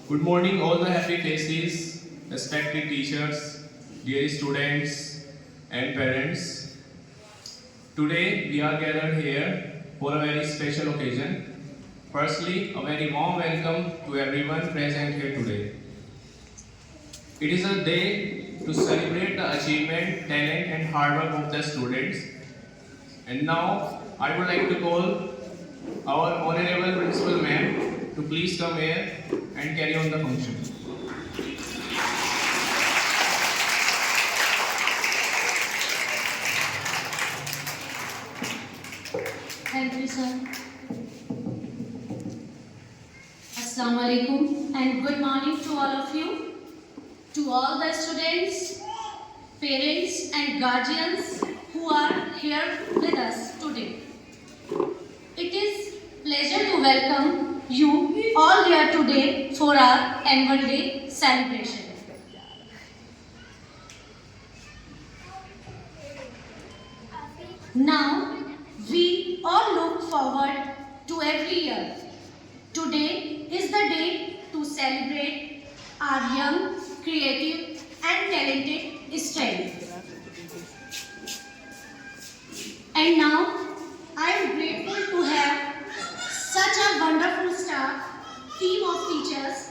Good morning, all the happy faces, respected teachers, dear students, and parents. Today we are gathered here for a very special occasion. Firstly, a very warm welcome to everyone present here today. It is a day to celebrate the achievement, talent, and hard work of the students. And now I would like to call our honorable principal ma'am to please come here and carry on the function. Thank you, sir. Assalamu alaikum and good morning to all of you, to all the students, parents and guardians who are here with us today. It is pleasure to welcome you all here today for our annual day celebration. Now, we all look forward to every year. Today is the day to celebrate our young, creative and talented strength. And now, I am grateful to have such a wonderful staff, team of teachers.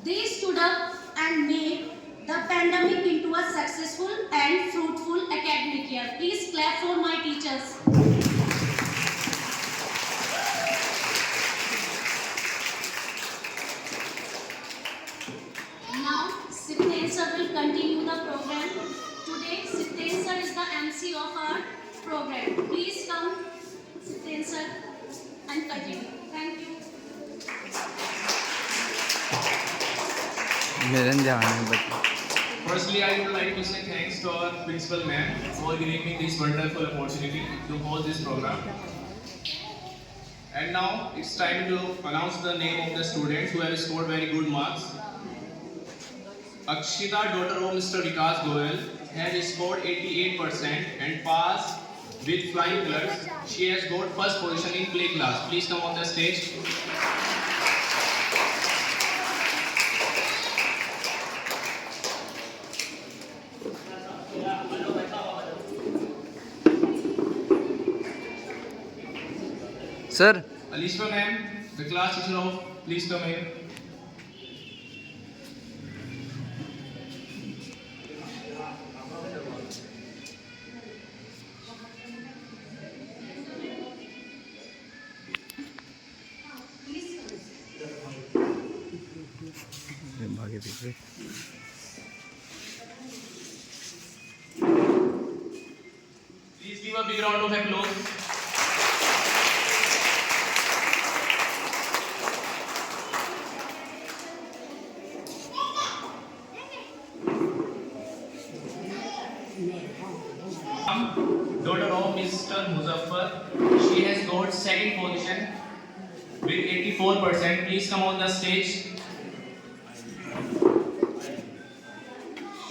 They stood up and made the pandemic into a successful and fruitful academic year. Please clap for my teachers. Now, Sipten sir will continue the program. Today, Sipten sir is the MC of our program. Please come, Sipten sir, and continue. Thank you. Firstly, I would like to say thanks to our principal ma'am for giving me this wonderful opportunity to host this program. And now it's time to announce the name of the students who have scored very good marks. Akshita, daughter of Mr. Vikas Goyal, has scored 88% and passed with flying colors. She has got first position in play class. Please come on the stage. Sir, Alishma ma'am, the class teacher of, please come here. भागे पीछे Please give a big round of applause. Daughter of Mr. Muzaffar, she has got second position with 84%. Please come on the stage.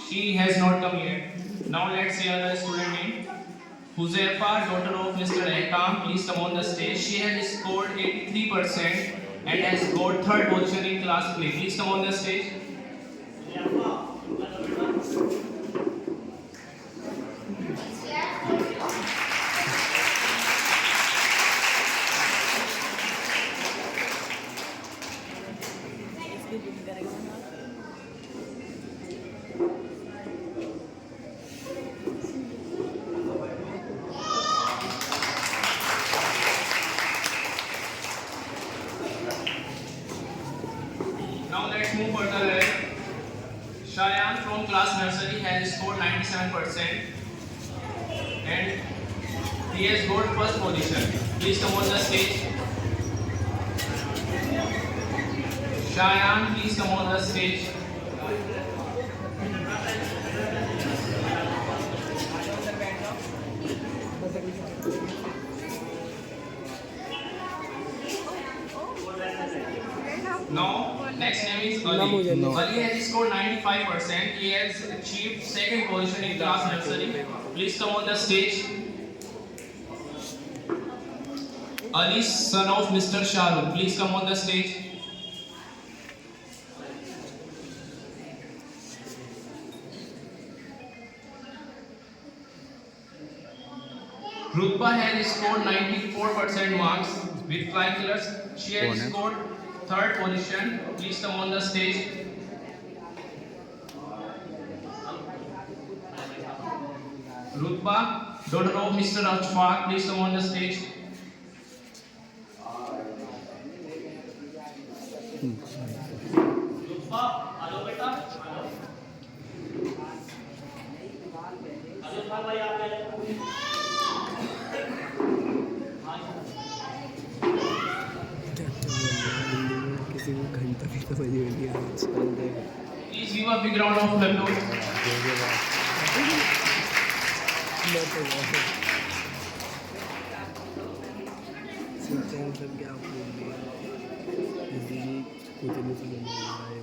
She has not come yet. Now let's hear the student name. Huzaifa, daughter of Mr. Ehkam, please come on the stage. She has scored 83% and has got third position in class play. Please come on the stage. Now let's move further ahead. Shayan from class nursery has scored 97% and he has got first position. Please come on the stage. Shayan, please come on the stage. Now, next name is Ali. Ali has scored 95%. He has achieved second position in class nursery. Please come on the stage. Ali, son of Mr. Shahrukh, please come on the stage. Rutba has scored 94% marks with flying colors. She has scored third position. Please come on the stage. Rutba, daughter of Mr. Ashfaq, please come on the stage. Rutba, hello beta. Ashfaq bhai aap किसी को घंटा भी समझ में नहीं आ रहा। Please give a big round of applause. सब क्या बोल दिया इसीलिए कुछ नहीं समझ में आ रहा है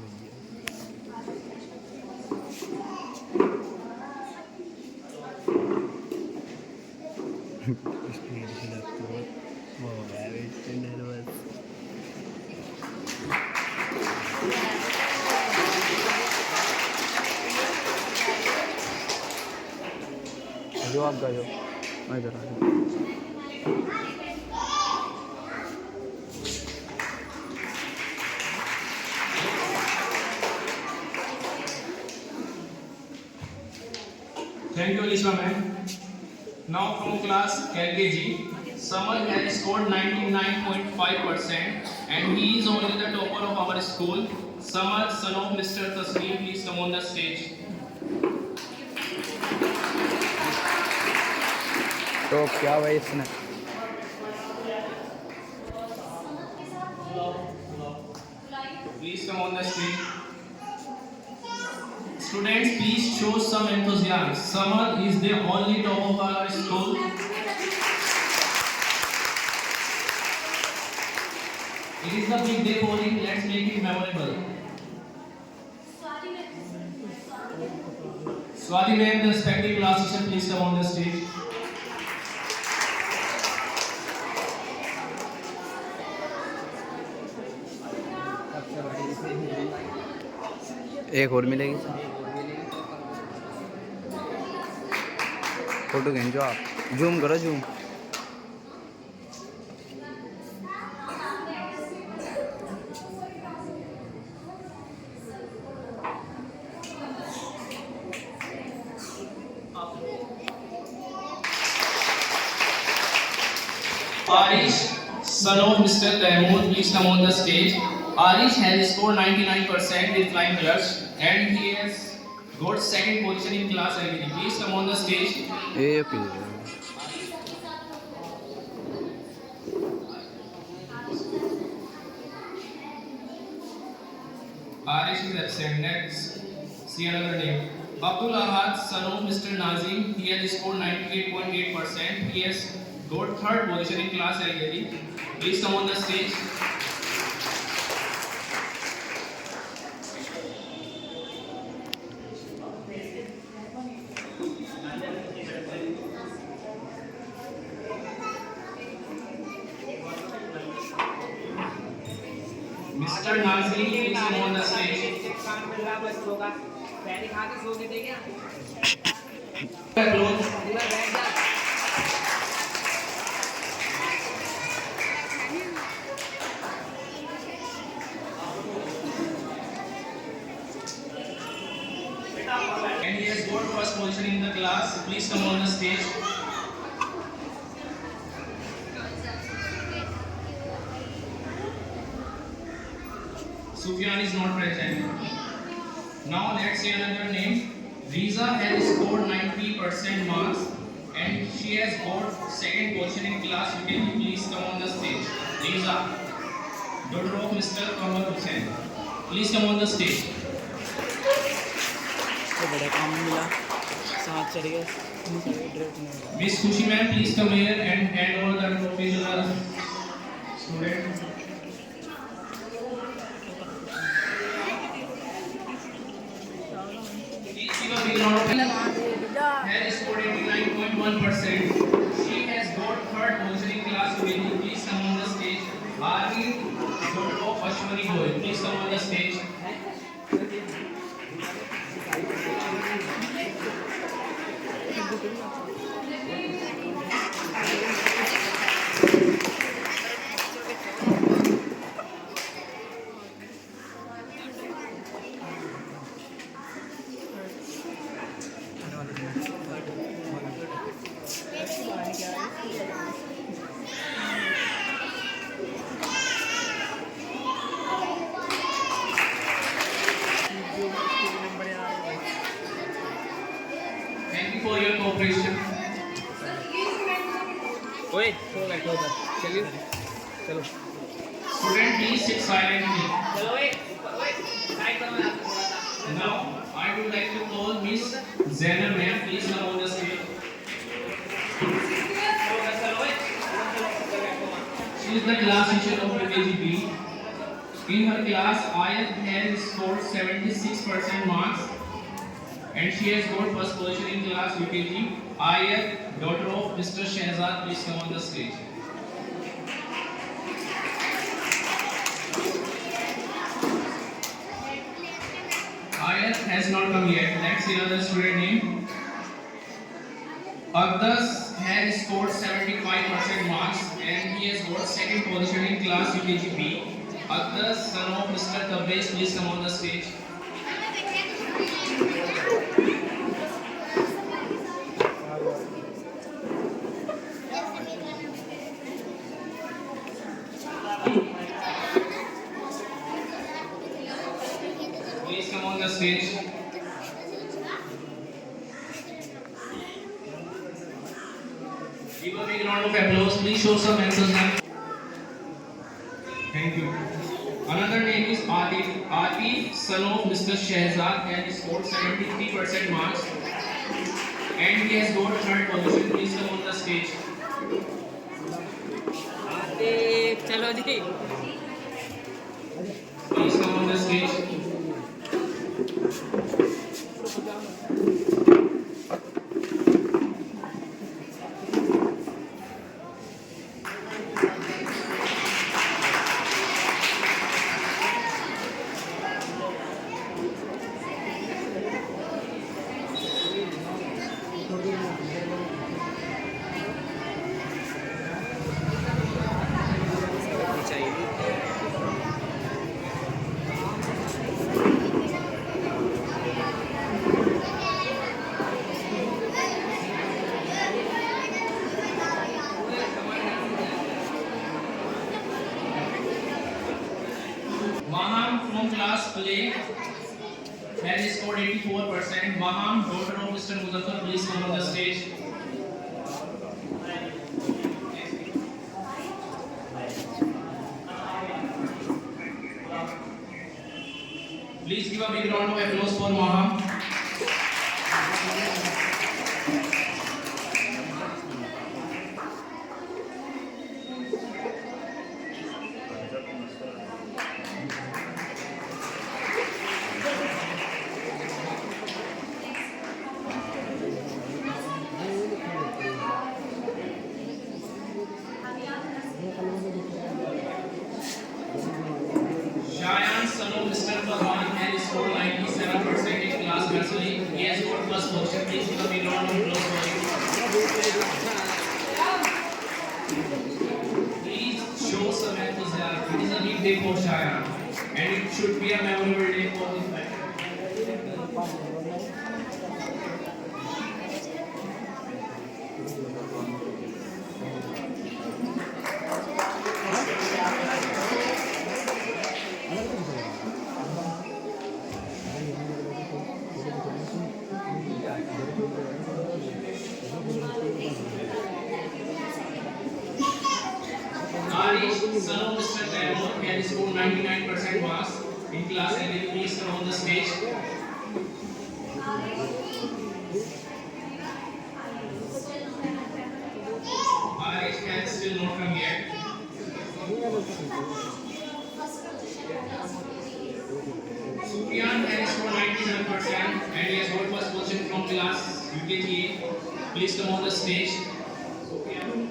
जो आप गए मैं इधर आ जाऊँ। Thank you, Alisha ma'am. Now from class LKG, Samar has scored 99.5% and he is only the topper of our school. Samar, son of Mr. Tasneem, please come on the stage. तो क्या भाई इसने Please come on the stage. Students, please show some enthusiasm. Samar is the only top of our school. It is the big day for him. Let's make it memorable. Swati ma'am, the respective class teacher, please come on the stage. एक और मिलेगी photo खींचो आप zoom करो zoom Arish, son of Mr. Taimur, please come on the stage. Arish has scored 99% with flying colors and he has got second position in class LKG. Please come on the stage. ये Arish is absent. Next, see another name. Abdul Ahad, son of Mr. Nazim, he has scored 98.8%. He has got third position in class LKG. Please come on the stage. Mr. Nazim, please come on the stage. And he has got first position in the class. Please come on the stage. Sufyan is not present. Now let's see another name. Riza has scored 90% marks and she has got second position in class. You can please come on the stage. Riza, daughter of Mr. Kamar Hussain. Please come on the stage. तो बड़ा काम मिला साथ चढ़ गए Miss Khushi ma'am, please come here and hand over the trophy to the student. Please give a big round of applause. Has scored 89.1%. She has got third position in class. Please come on the stage. Arvi, daughter of Ashwani Goyal. Please come on the stage. for your cooperation. ओए तो बैठो उधर चलिए चलो Student, please sit silently. चलो ओए side करो ना थोड़ा सा Now, I would like to call Miss Zainab ma'am. Please come on the stage. चलो ओए She is the class teacher of UKGB. In her class, Ayat has scored 76% marks and she has got first position in class UKG. Ayat, daughter of Mr. Shehzad, please come on the stage. Ayat has not come yet. Let's see another student name. Agdas has scored 75% marks and he has got second position in class UKG B. Agdas, son of Mr. Tabbez, please come on the stage. Please come on the stage. Give a big round of applause. Please show some enthusiasm. Thank you. Another name is Atif. Atif, son of Mr. Shehzad, has scored 73% marks and he has got third position. Please come on the stage. आते चलो जी Please come on the stage. Maham from class play has scored 84%. Maham, daughter of Mr. Muzaffar, please come on the stage. Please give a big round of applause for Maham. Shayan, son of Mr. Farhan, has scored 97% in class nursery. He has got first position. Please give a big round of applause for him. Please show some enthusiasm. It is a big day for Shayan, and it should be a memorable day for his family. Arish, son of Mr. Taimur, has scored 99% marks in class 11. Please come on the stage. Arish has still not come yet. Sufyan has scored 97% and he has got first position from class UKGA. Please come on the stage. Sufyan.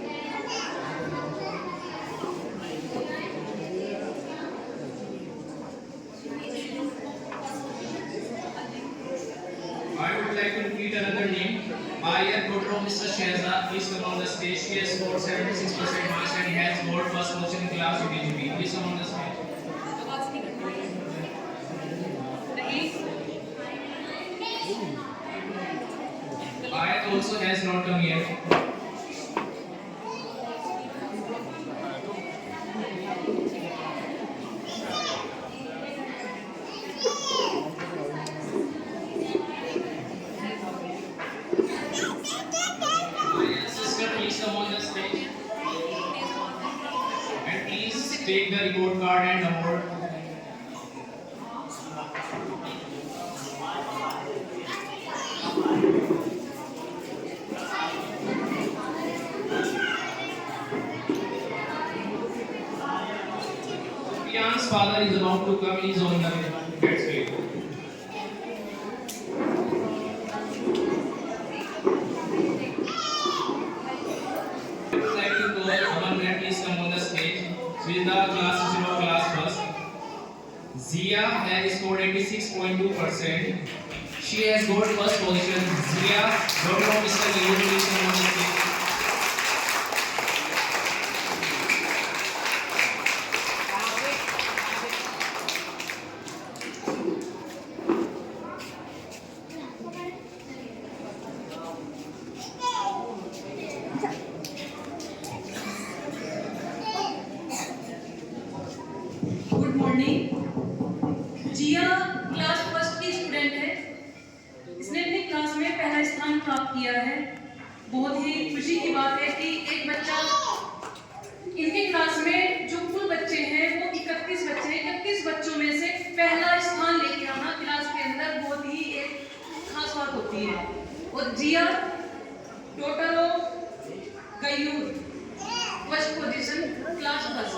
I would like to repeat another name. Ayat, daughter of Mr. Shehzad, please come on the stage. She has scored 76% marks and he has got first position in class UKGB. Please come on the stage. Ayat also has not come yet. take the report card and award. Priyan's father is about to come. He's on the next way. I would like to call Aman ma'am, please come on the stage. She is the class teacher of class first. Zia has scored 86.2%. She has got first position. Zia, daughter of Mr. Leo, please come on the stage. Good morning. Jiya class first की student है। इसने अपनी class में पहला स्थान प्राप्त किया है। बहुत ही खुशी की बात है कि एक बच्चा इनके क्लास में जो कुल बच्चे हैं वो 31 बच्चे हैं। 31 बच्चों में से पहला स्थान लेके आना क्लास के अंदर बहुत ही एक खास बात होती है। और Zia total of Ghayur first position class first.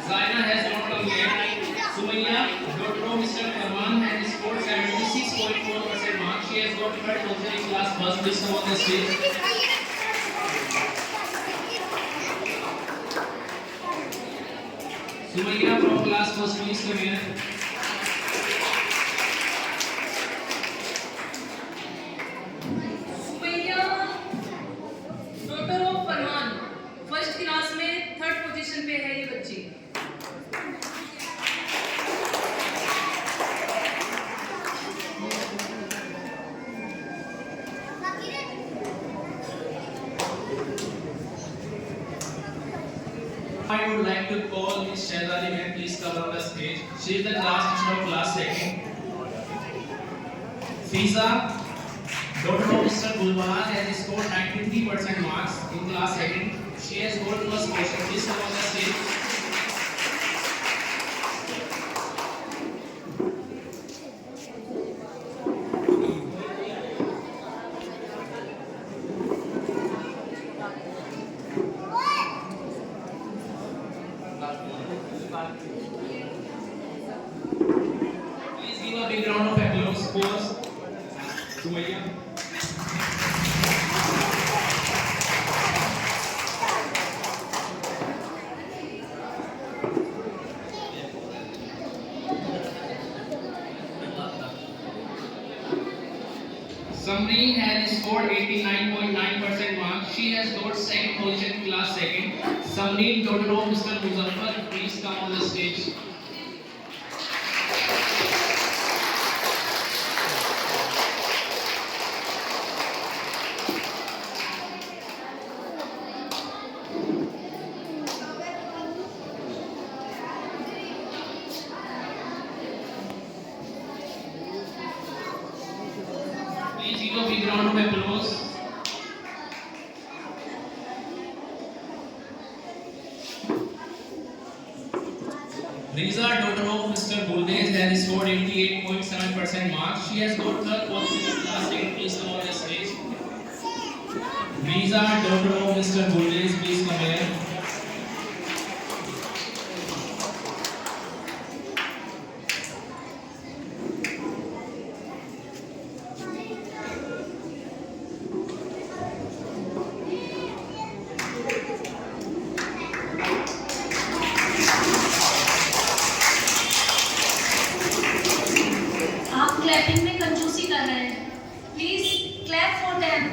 Zaina has not come yet. Sumaya, daughter of Mr. Farman, has scored 76.4% marks. She has got third position in class first. Please come on the stage. Sumaya from class first, please come here. Sumaiya daughter of Farman first class में third position पे है ये बच्ची। I would like to call Miss Shahzadi ma'am, please come on the stage. She is the class teacher of class second. Fiza, daughter of Mr. Gulbahar, has scored 93% marks in class second. She has got first position. Please come on the stage. Please give a big round of applause for Sumaya. Samreen has scored 89.9% marks. She has got second position, class second. Samreen, daughter of Mr. Muzaffar, please come on the stage. Please give a big round of applause. Riza, daughter of Mr. Buldesh, has scored 88.7% marks. She has got third position in class second. Please come on the stage. Riza, daughter of Mr. Buldesh, please come here. आप clapping में कंजूसी कर रहे हैं। Please clap for them.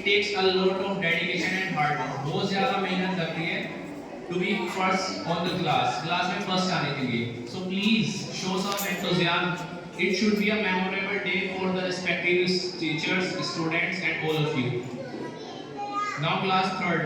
takes a lot of dedication and hard work. बहुत ज़्यादा मेहनत लगती है to be first on the class में first आने के लिए. So please show some enthusiasm. It should be a memorable day for the respective teachers, students, and all of you. Now class third.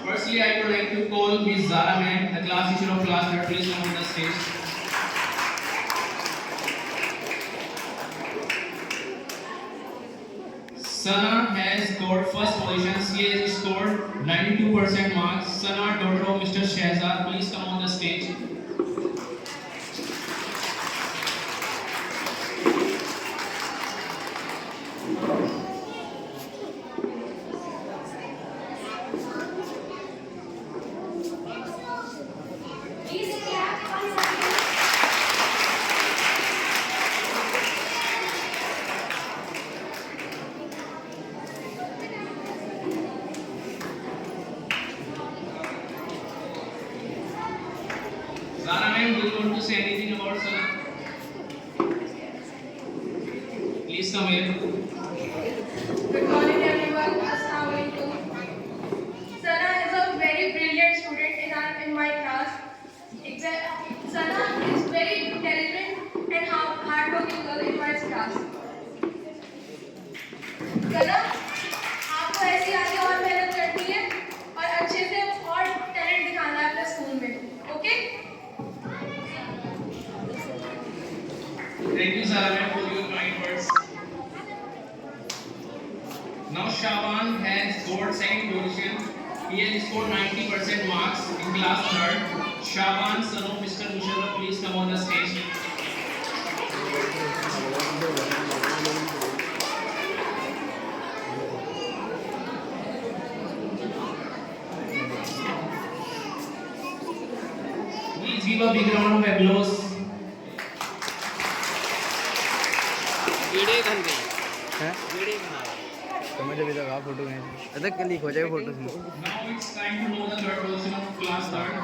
Firstly, I would like to call Miss Zara ma'am, the class teacher of class third. Please come on the stage. Sana has got first position. She has scored 92% marks. Sana, daughter of Mr. Shehzad, please come on the stage. Please clap once again. Zara ma'am, do you want to say anything about Sana? Please come here. Good morning everyone. Assalamualaikum. Sana is a very brilliant student in my class. Sana is very intelligent and hardworking girl in my class. Sana, आपको ऐसी आगे और मेहनत करनी है और अच्छे से और टैलेंट दिखाना है अपने स्कूल में. Okay? Thank you, Zara ma'am, for your kind words. Now Shaban has scored second position. He has scored 90% marks in class third. Shaban, son of Mr. Musharraf, please come on the stage. Please give a big round of applause. Video बन गई है, video बना समझ अभी तक आप photo खींच अरे क्लिक हो जाएगा फोटो से. Now it's time to know the third position of class third.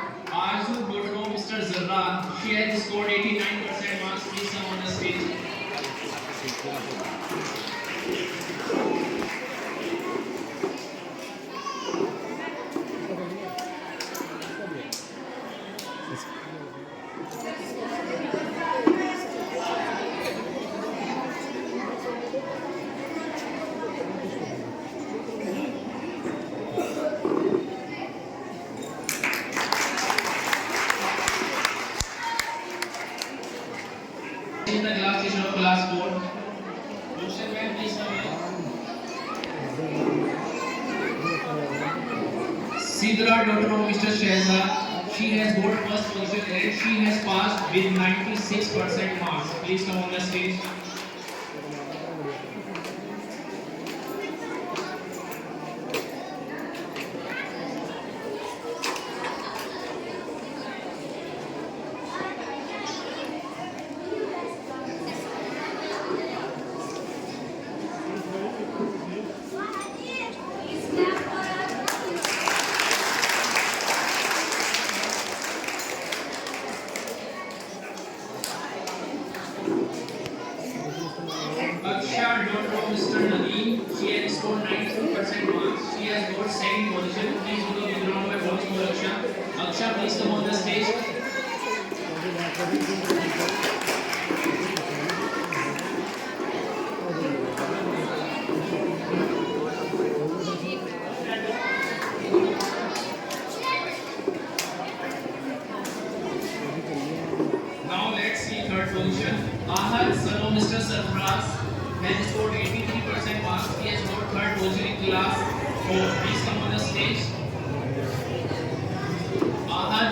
Arzu, daughter of Mr. Zarra, she has scored 89% marks. Please come on the stage. In the class teacher of class 4. Roshan ma'am, please come here. Sidra, daughter of Mr. Shehzad, she has got first position and she has passed with 96% marks. Please come on the stage. Please clap for us. Aksha, daughter of Mr. Nadeem, she has scored 92% marks. She has got second position. Please do a big round of applause for Aksha. Aksha, please come on the stage. Now let's see third position. Ahad, son of Mr. Sarfraz, has scored 83% marks. He has got third position in class 4. Please come on the stage. Ahad.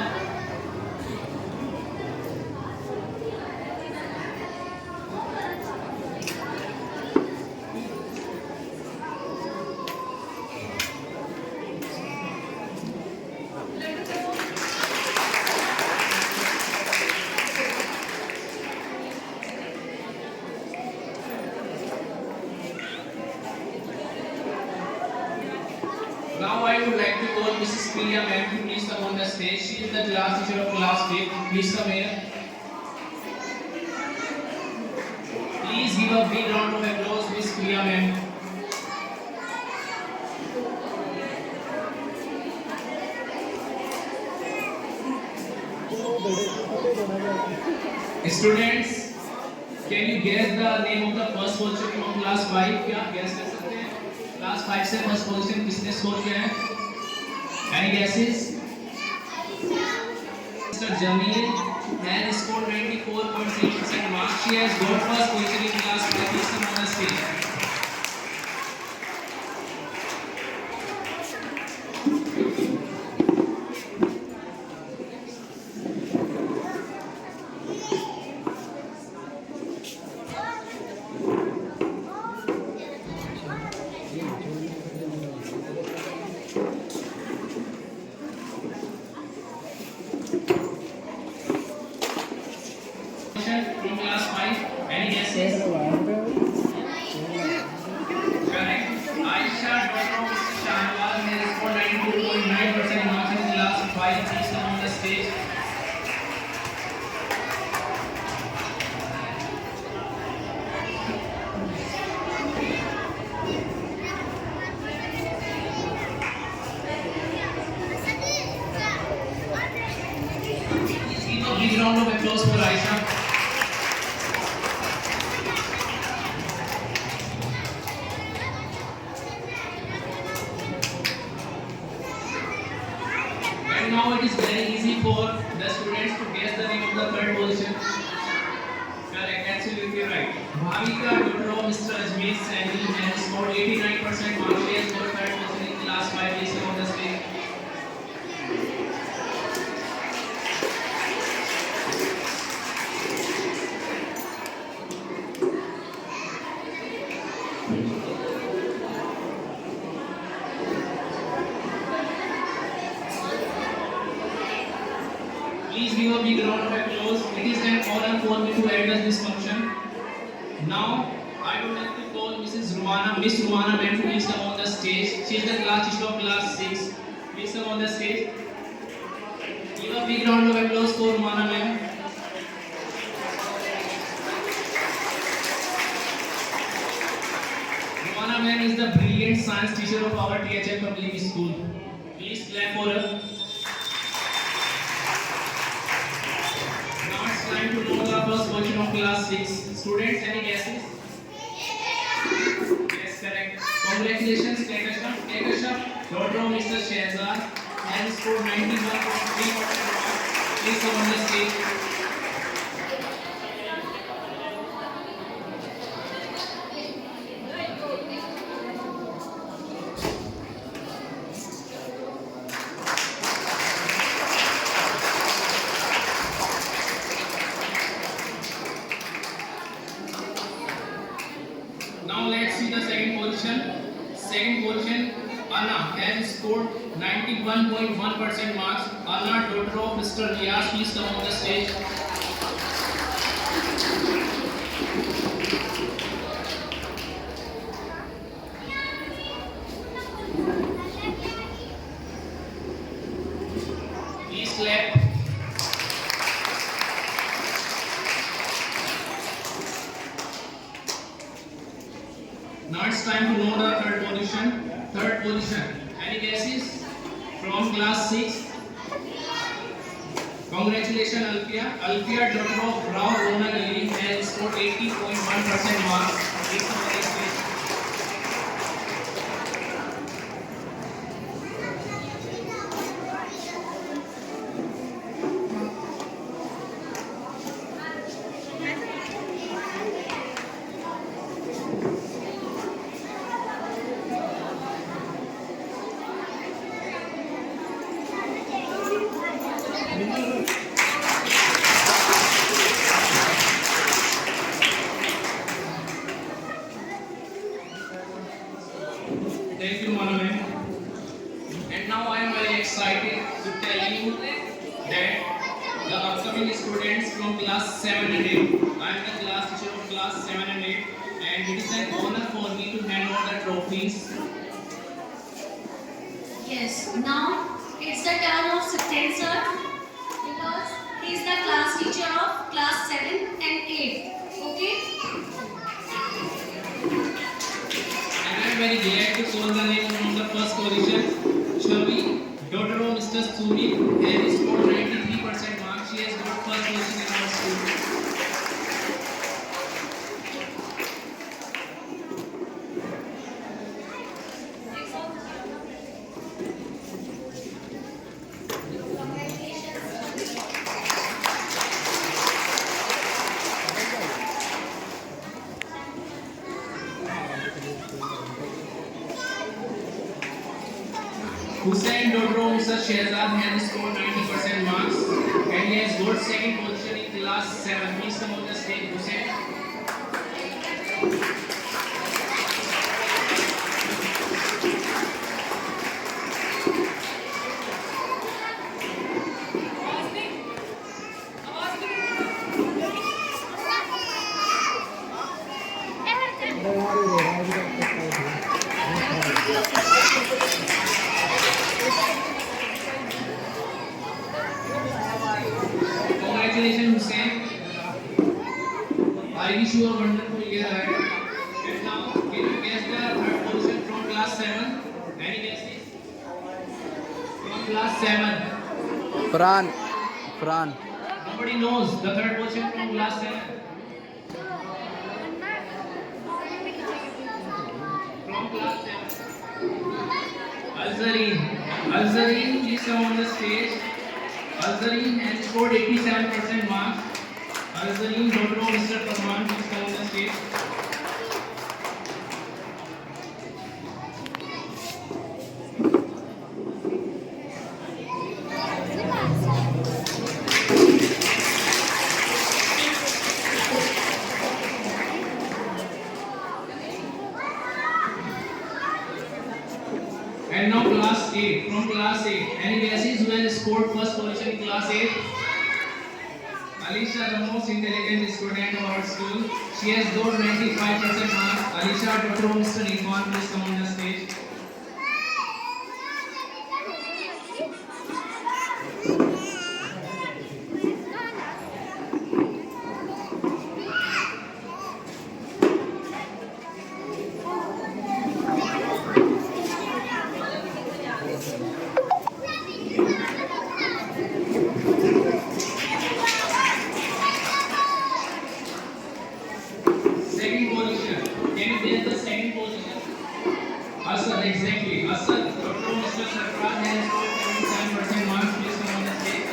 Now I would like to call Mrs. Priya ma'am to please come on the stage. stage. She is the class teacher of class 5th. Please come here. Please give a big round of applause, Miss Priya ma'am. Students, can you guess the name of the first position from class 5? क्या guess कर सकते हैं? Class 5 से first position किसने score किया है? Any guesses? Mr. Jamil has scored 94.6% marks. She has got first position in class 5. Please come on the stage. From class 5, any guesses? Correct. Aisha daughter of Shahnawaz has scored 92.9% marks in class 5. Please come on the stage. Please give a big round of applause for Aisha. And now it is very easy for the students to guess the name of the third position. Correct, absolutely right. Bhavika, daughter of Mr. Ajmer Sani, has scored 89% marks. She has scored third position in class 5. Please come on the stage. Please give a big round of applause. It is an honor for me to address this function. Now, I would like to call Mrs. Rumana, Miss Rumana ma'am to please come on the stage. She is the class teacher of class 6. Please come on the stage. Give a big round of applause for Rumana ma'am. Rumana ma'am is the brilliant science teacher of our THL Public School. Please clap for her. Now it's time to know the first position of class 6. Students, any guesses? Yes, correct. Congratulations, Kekasha. Kekasha, daughter of Mr. Shehzad, has scored 91.3% marks. Please come on the stage. Now let's see the second position. Second position, Anna has scored 91.1% marks. Anna, daughter of Mr. Riyaz, please come on the stage. Please clap. Now it's time to know the third position. Third position. Any guesses? From class 6. Congratulations, Alfia. Alfia, daughter of Rao Ronak Ali, has scored 80.1% marks. Please come on the stage. Thank you, Manu ma'am. And now I am very excited to tell you that the upcoming students from class 7 and 8. I am the class teacher of class 7 and 8, and it is an honor for me to hand over the trophies. Yes, now It's the turn of Satyen sir because he is the class teacher of class 7 and 8. Okay? And I am very glad to call the name from the first position. Shall daughter of Mr. Suri has scored 93% marks. She has got first position in our school. Hussain daughter of Mr. Shehzad has scored 90% marks and he has got second position in class 7. Please come on the stage, Hussain. Congratulations, Hussain. I wish you a wonderful year ahead. And now, can you guess the third position from class 7? Any guesses? From class 7. Fran. Nobody knows the third position from class 7. From class 7. Alzareen, please come on the stage. Alzareen has scored 87% marks. Alzareen, daughter of Mr. Farman, please come on the stage. And now class 8. From class 8, any guesses who has scored first position in class 8? Alisha, the most intelligent student of our school. She has got 95% marks. Alisha, daughter of Mr. Irfan, please come on the stage. Second position. Can you guess the second position? Asad, exactly. Asad, Dr. Mr. Sarfraz has scored 77% marks. Please come on the stage.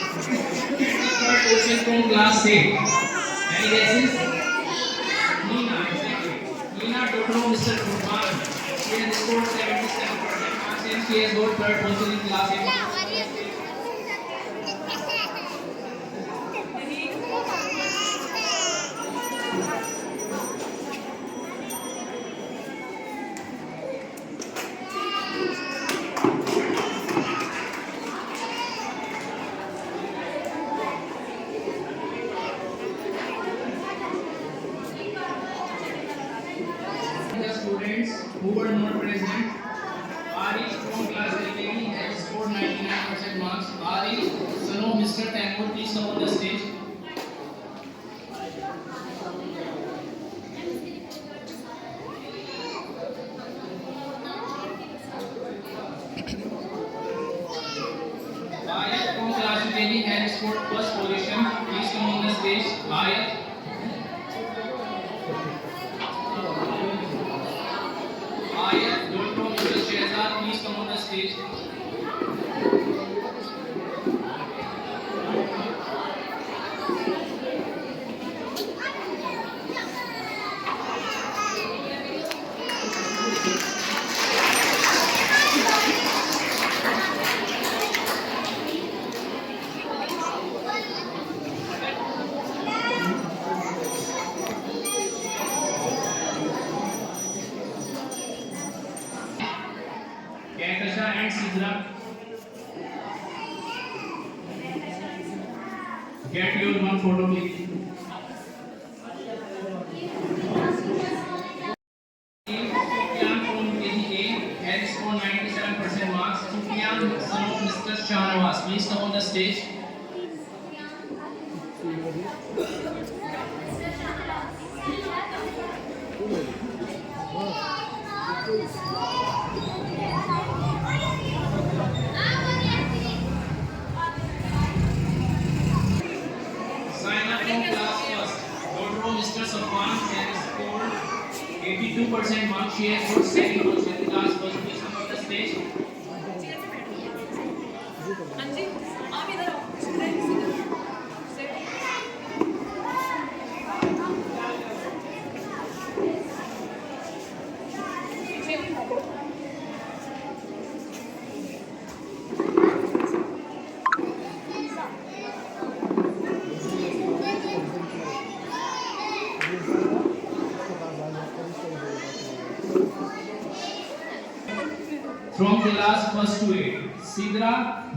Third position from class 8. Any guesses? Nina, exactly. Nina, daughter of Mr. Kurban. She has scored 77% marks and she has got third position in class 8. The students who were not present, Arish from class 8 has scored 99% marks. Arish, son of Mr. Taimur, please come on the stage. Ayat from class 8 has scored first position. Please come on the stage. Ayat. Ayat, daughter of Mr. Shehzad, please come on the stage. Kakasha and Sidra. Get your one photo, please. Sufyan from KGA has scored 97% marks. Sufyan, son of Mr. Shahnawaz, please come on the stage. Sign up from class first. Daughter of Mr. Safwan has scored 82% marks. She has scored second position in class first. Please come on the stage. हाँ जी, आप इधर आओ। From class first to 8, Sidra,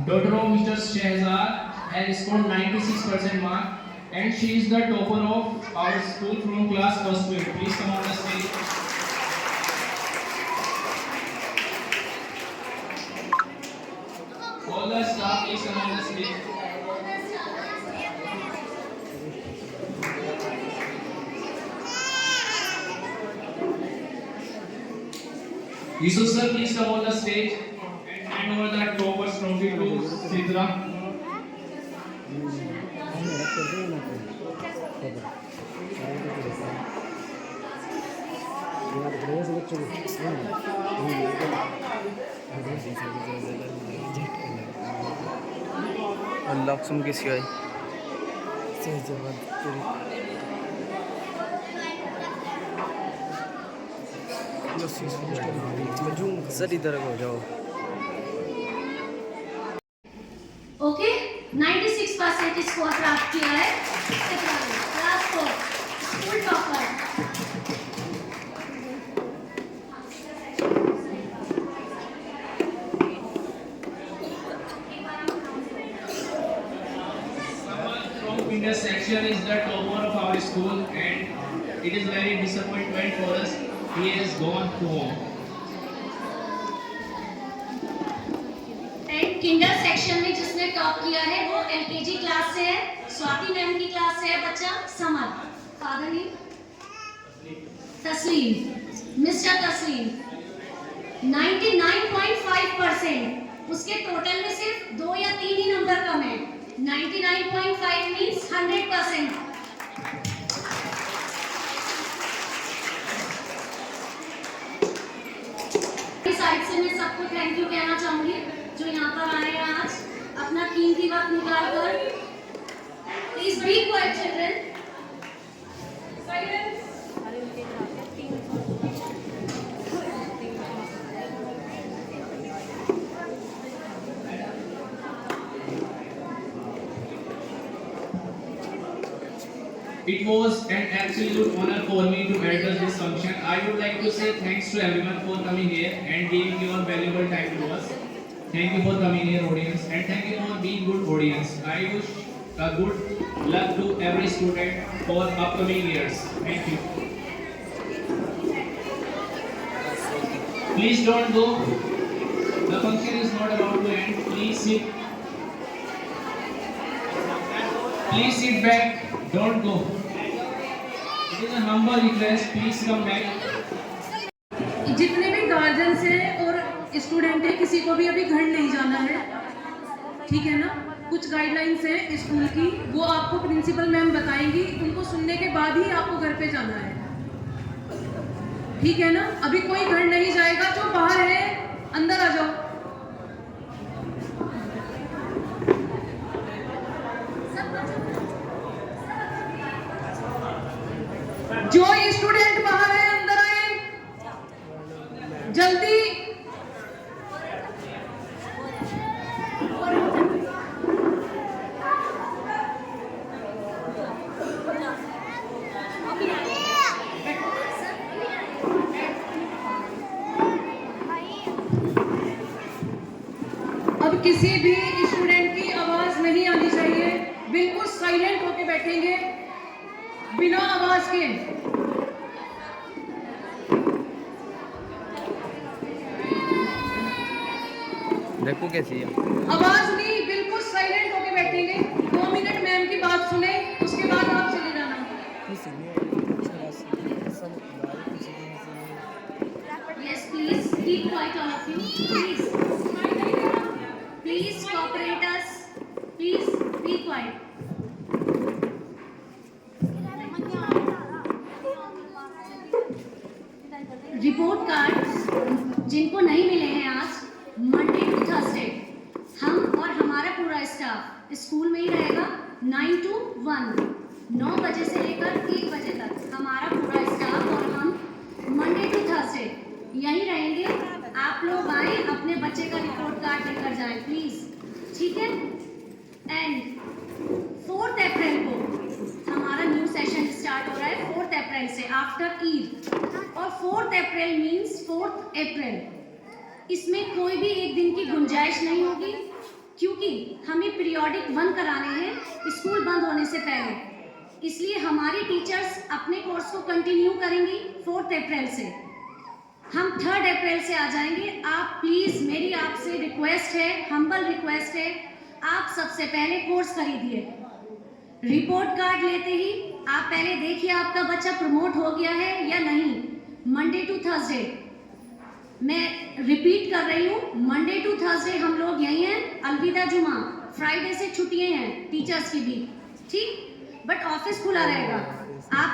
daughter of Mr. Shehzad, has scored 96% mark and she is the topper of our school from class first to 8. Please come on the stage. All the staff, please come on the stage. Yusuf sir, please come on the stage and hand over the toppers trophy to Sidra. अल्लाह कसम किसकी आई sir इधर हो जाओ okay 96% score प्राप्त किया है class 4 school topper. From Kinder section is the topper of our school and it is very disappointment for us. He has gone home. And Kinder section में जिसने टॉप किया है वो एलकेजी क्लास से है, स्वाति मैम की क्लास से है बच्चा समर। फादर नेम तस्लीम, मिस्टर तस्लीम 99.5%। उसके टोटल में सिर्फ 2 या 3 ही नंबर कम है। 99.5 मींस 100%। साइड से मैं सबको थैंक यू कहना चाहूंगी जो यहाँ पर आए हैं आज अपना कीमती वक्त निकाल कर। Please be quite children. It was an absolute honor for me to address this function. I would like to say thanks to everyone for coming here and giving your valuable time to us. Thank you for coming here, audience, and thank you for being good audience. I wish a good luck to every student for upcoming years. Thank you. Please don't go. The function is not about to end. Please sit. Please sit back. Don't go. It is a humble request. Please come back. जितने भी guardians हैं और student हैं किसी को भी अभी घर नहीं जाना है, ठीक है ना। कुछ गाइडलाइंस हैं स्कूल की, वो आपको प्रिंसिपल मैम बताएंगी, उनको सुनने के बाद ही आपको घर पे जाना है, ठीक है ना। अभी कोई घर नहीं जाएगा, जो बाहर है अंदर आ जाओ। जो स्टूडेंट बाहर है अंदर आए जल्दी। अब किसी भी स्टूडेंट की आवाज नहीं आनी चाहिए, बिल्कुल साइलेंट होके बैठेंगे बिना आवाज के। देखो कैसी है। आवाज नहीं, बिल्कुल साइलेंट होके बैठेंगे। 2 मिनट मैम की बात सुने, उसके बाद आप चले जाना। Yes, please keep quiet, all of you. Please cooperate us. Please be quiet. Report cards जिनको नहीं मिले हैं आज मंडे टू थर्सडे हम और हमारा पूरा स्टाफ स्कूल में ही रहेगा 9 to 1, 9 बजे से लेकर 1 बजे तक हमारा पूरा स्टाफ और हम मंडे टू थर्सडे यहीं रहेंगे। आप लोग आए, अपने बच्चे का रिपोर्ट कार्ड लेकर जाएं प्लीज, ठीक है। एंड 4 अप्रैल को हमारा न्यू सेशन स्टार्ट हो रहा है, 4 अप्रैल से आफ्टर ईद। और 4 अप्रैल मीन्स 4 अप्रैल, इसमें कोई भी एक दिन की गुंजाइश नहीं होगी क्योंकि हमें पीरियोडिक 1 कराने हैं स्कूल बंद होने से पहले। इसलिए हमारी टीचर्स अपने कोर्स को कंटिन्यू करेंगी 4 अप्रैल से। हम 3 अप्रैल से आ जाएंगे। आप प्लीज़, मेरी आपसे रिक्वेस्ट है, हम्बल रिक्वेस्ट है, आप सबसे पहले कोर्स खरीदिए। रिपोर्ट कार्ड लेते ही आप पहले देखिए आपका बच्चा प्रमोट हो गया है या नहीं। मंडे टू थर्सडे, मैं रिपीट कर रही हूँ, मंडे टू थर्सडे हम लोग यहीं हैं। अलविदा जुमा, फ्राइडे से छुट्टियां हैं टीचर्स की भी, ठीक, बट ऑफिस खुला रहेगा। आप